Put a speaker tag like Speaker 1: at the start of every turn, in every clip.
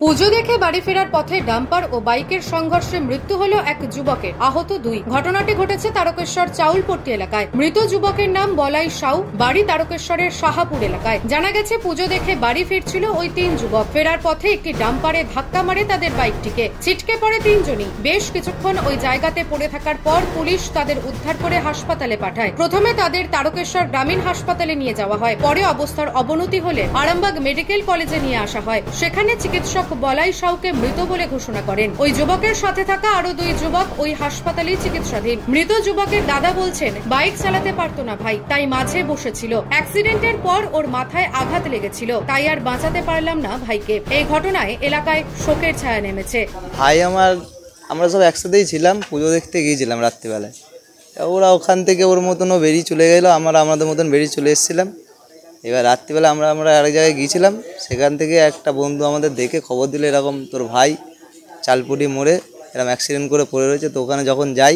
Speaker 1: পুজো দেখে বাড়ি ফেরার পথে ডাম্পার ও বাইকের সংঘর্ষে মৃত্যু হলো এক যুবকের, আহত দুই। ঘটনাটি ঘটেছে তারকেশ্বর চাউলপট্টি এলাকায়। মৃত যুবকের নাম বলাই সাউ, বাড়ি তারকেশ্বরের শাহাপুর এলাকায়। জানা গেছে পুজো দেখে বাড়ি ফিরছিল ওই তিন যুবক। ফেরার পথে একটি ডাম্পারে ধাক্কা মারে তাদের বাইকটিকে। ছিটকে পড়ে তিনজনই। বেশ কিছুক্ষণ ওই জায়গাতে পড়ে থাকার পর পুলিশ তাদের উদ্ধার করে হাসপাতালে পাঠায়। প্রথমে তাদের তারকেশ্বর গ্রামীণ হাসপাতালে নিয়ে যাওয়া হয়। পরে অবস্থার অবনতি হলে আরামবাগ মেডিকেল কলেজে নিয়ে আসা হয়। সেখানে চিকিৎসক বলাই সাউকে মৃত বলে ঘোষণা করেন। ওই যুবকের সাথে থাকা আরো দুই যুবক ওই হাসপাতালে চিকিৎসাধীন। মৃত যুবকের দাদা বলছেন, বাইক চালাতে পারতো না ভাই, তাই মাঝে বসেছিল। অ্যাক্সিডেন্টের পর ওর মাথায় আঘাত লেগেছিল, তাই আর বাঁচাতে পারলাম না ভাইকে। এই ঘটনায় এলাকায় শোকের ছায়া নেমেছে।
Speaker 2: ভাই আমরা সব একসাথেই ছিলাম, পুজো দেখতে গিয়েছিলাম রাত্রিবেলায়। ওরা ওখান থেকে ওর মতনও বেরিয়ে চলে গেল, আমাদের মতন বেরিয়ে চলে এসেছিলাম। এবার রাত্রিবেলা আমরা আরেক জায়গায় গিয়েছিলাম। সেখান থেকে একটা বন্ধু আমাদের দেখে খবর দিল, এরকম তোর ভাই চালপুটি মোড়ে এরকম অ্যাক্সিডেন্ট করে পড়ে রয়েছে। তো ওখানে যখন যাই,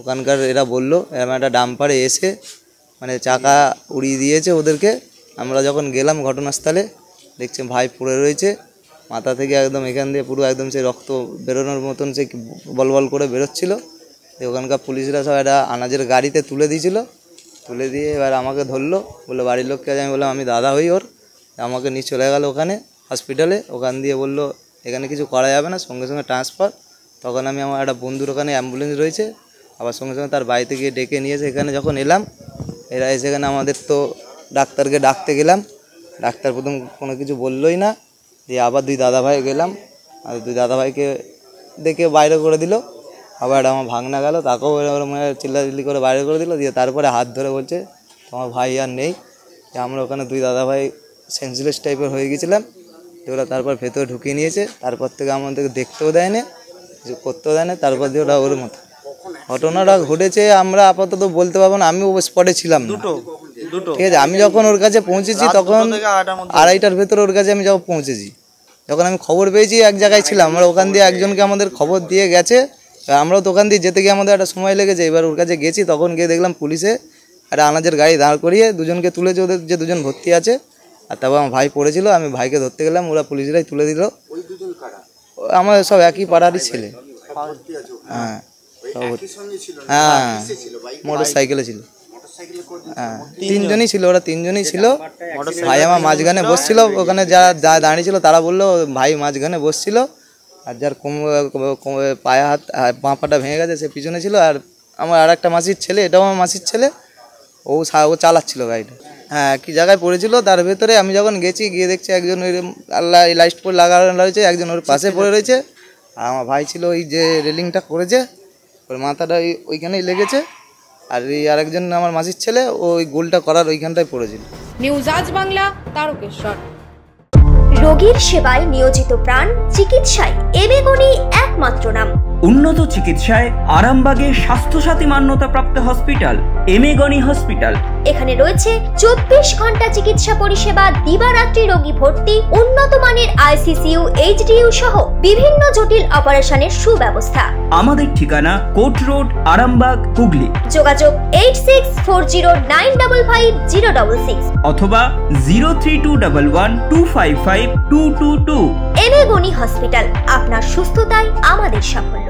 Speaker 2: ওখানকার এরা বললো এরকম একটা ডাম্পারে এসে চাকা উড়িয়ে দিয়েছে ওদেরকে। আমরা যখন গেলাম ঘটনাস্থলে, দেখছি ভাই পড়ে রয়েছে, মাথা থেকে একদম এখান দিয়ে পুরো একদম সে রক্ত বেরোনোর মতন সে বল করে বেরোচ্ছিল। ওখানকার পুলিশরা সব একটা আনাজের গাড়িতে তুলে দিয়েছিল। তুলে দিয়ে এবার আমাকে ধরলো, বললো বাড়ির লোককে। আমি বললাম আমি দাদা হই ওর। আমাকে নিয়ে চলে গেল ওখানে হসপিটালে। ওখান দিয়ে বললো এখানে কিছু করা যাবে না, সঙ্গে সঙ্গে ট্রান্সফার। তখন আমি আমার একটা বন্ধুর ওখানে অ্যাম্বুলেন্স রয়েছে, আবার সঙ্গে সঙ্গে তার বাড়িতে গিয়ে ডেকে নিয়েছে। এখানে যখন এলাম, এরা এসে এখানে আমাদের তো ডাক্তারকে ডাকতে গেলাম। ডাক্তার প্রথম কোনো কিছু বললোই না। দিয়ে আবার দুই দাদাভাই গেলাম, আর দুই দাদাভাইকে দেখে বাইরে করে দিল। আবার আমার ভাগনা গেল, তাকেও চিল্লাচিল্লি করে বাইরে করে দিল। দিয়ে তারপরে হাত ধরে বলছে তোমার ভাই আর নেই। আমরা ওখানে দুই দাদাভাই সেন্সলেস টাইপের হয়ে গেছিলাম। ওরা তারপর ভেতরে ঢুকিয়ে নিয়েছে। তারপর থেকে আমাদেরকে দেখতেও দেয় না, কিছু করতেও দেয় না। তারপর দিয়ে ওরা ওর মতো ঘটনাটা ঘটেছে আমরা আপাতত বলতে পারবো না। আমি ও স্পটে ছিলাম না, ঠিক আছে। আমি যখন ওর কাছে পৌঁছেছি তখন 2:30টার ভেতরে ওর কাছে আমি যখন পৌঁছেছি, যখন আমি খবর পেয়েছি এক জায়গায় ছিলাম। আমরা ওখান দিয়ে একজনকে আমাদের খবর দিয়ে গেছে, আমরাও তো ওখান দিয়ে যেতে গিয়ে আমাদের একটা সময় লেগেছে। এবার ওর কাছে গেছি, তখন গিয়ে দেখলাম পুলিশে একটা আনাজের গাড়ি দাঁড় করিয়ে দুজনকে তুলেছে, ওদের যে দুজন ভর্তি আছে। আর তারপর আমার ভাই পড়েছিল, আমি ভাইকে ধরতে গেলাম, ওরা পুলিশরাই তুলে দিল। আমার সব একই পাড়ারই ছেলে। হ্যাঁ হ্যাঁ, মোটর সাইকেলে ছিল। হ্যাঁ, তিনজনই ছিল, ওরা তিনজনই ছিল। ভাই আমার মাঝখানে বসছিল, ওখানে যারা দাঁড়িয়ে ছিল তারা বললো ভাই মাঝখানে বসছিল। আর যার পায়ে হাত বাঁ পাটা ভেঙে গেছে সে পিছনে ছিল। আর আমার আর একটা মাসির ছেলে, এটাও আমার মাসির ছেলে, ও চালাচ্ছিল গাড়িটা। হ্যাঁ, কি জায়গায় পড়েছিল তার ভেতরে আমি যখন গেছি, গিয়ে দেখছি একজন ওই আল্লাহ লাইট পোল লাগানো রয়েছে, একজন ওর পাশে পড়ে রয়েছে। আর আমার ভাই ছিল ওই যে রেলিংটা করেছে, ওর মাথাটা ওইখানেই লেগেছে। আর এই আরেকজন আমার মাসির ছেলে, ওই গোলটা করার ওইখানটায় পড়েছিল।
Speaker 1: নিউজ আজ বাংলা, তারকেশ্বর।
Speaker 3: রোগীর সেবায় নিয়োজিত প্রাণ, চিকিৎসায় এবেগুনি একমাত্র নাম।
Speaker 4: উন্নত চিকিৎসায় আরামবাগে স্বাস্থ্যসাথী মান্যতাপ্রাপ্ত হসপিটাল এমেগনি হসপিটাল।
Speaker 3: এখানে রয়েছে 24 ঘন্টা চিকিৎসা পরিষেবা, দিবারাত্রি রোগী ভর্তি, উন্নত মানের আইসিইউ, এইচডিইউ সহ বিভিন্ন জটিল অপারেশনের সুব্যবস্থা। আমাদের ঠিকানা কোট রোড, আরামবাগ, হুগলি। যোগাযোগ 8640955066
Speaker 4: অথবা 03211255222।
Speaker 3: এমেগনি হসপিটাল, আপনার সুস্থতাই আমাদের সাফল্য।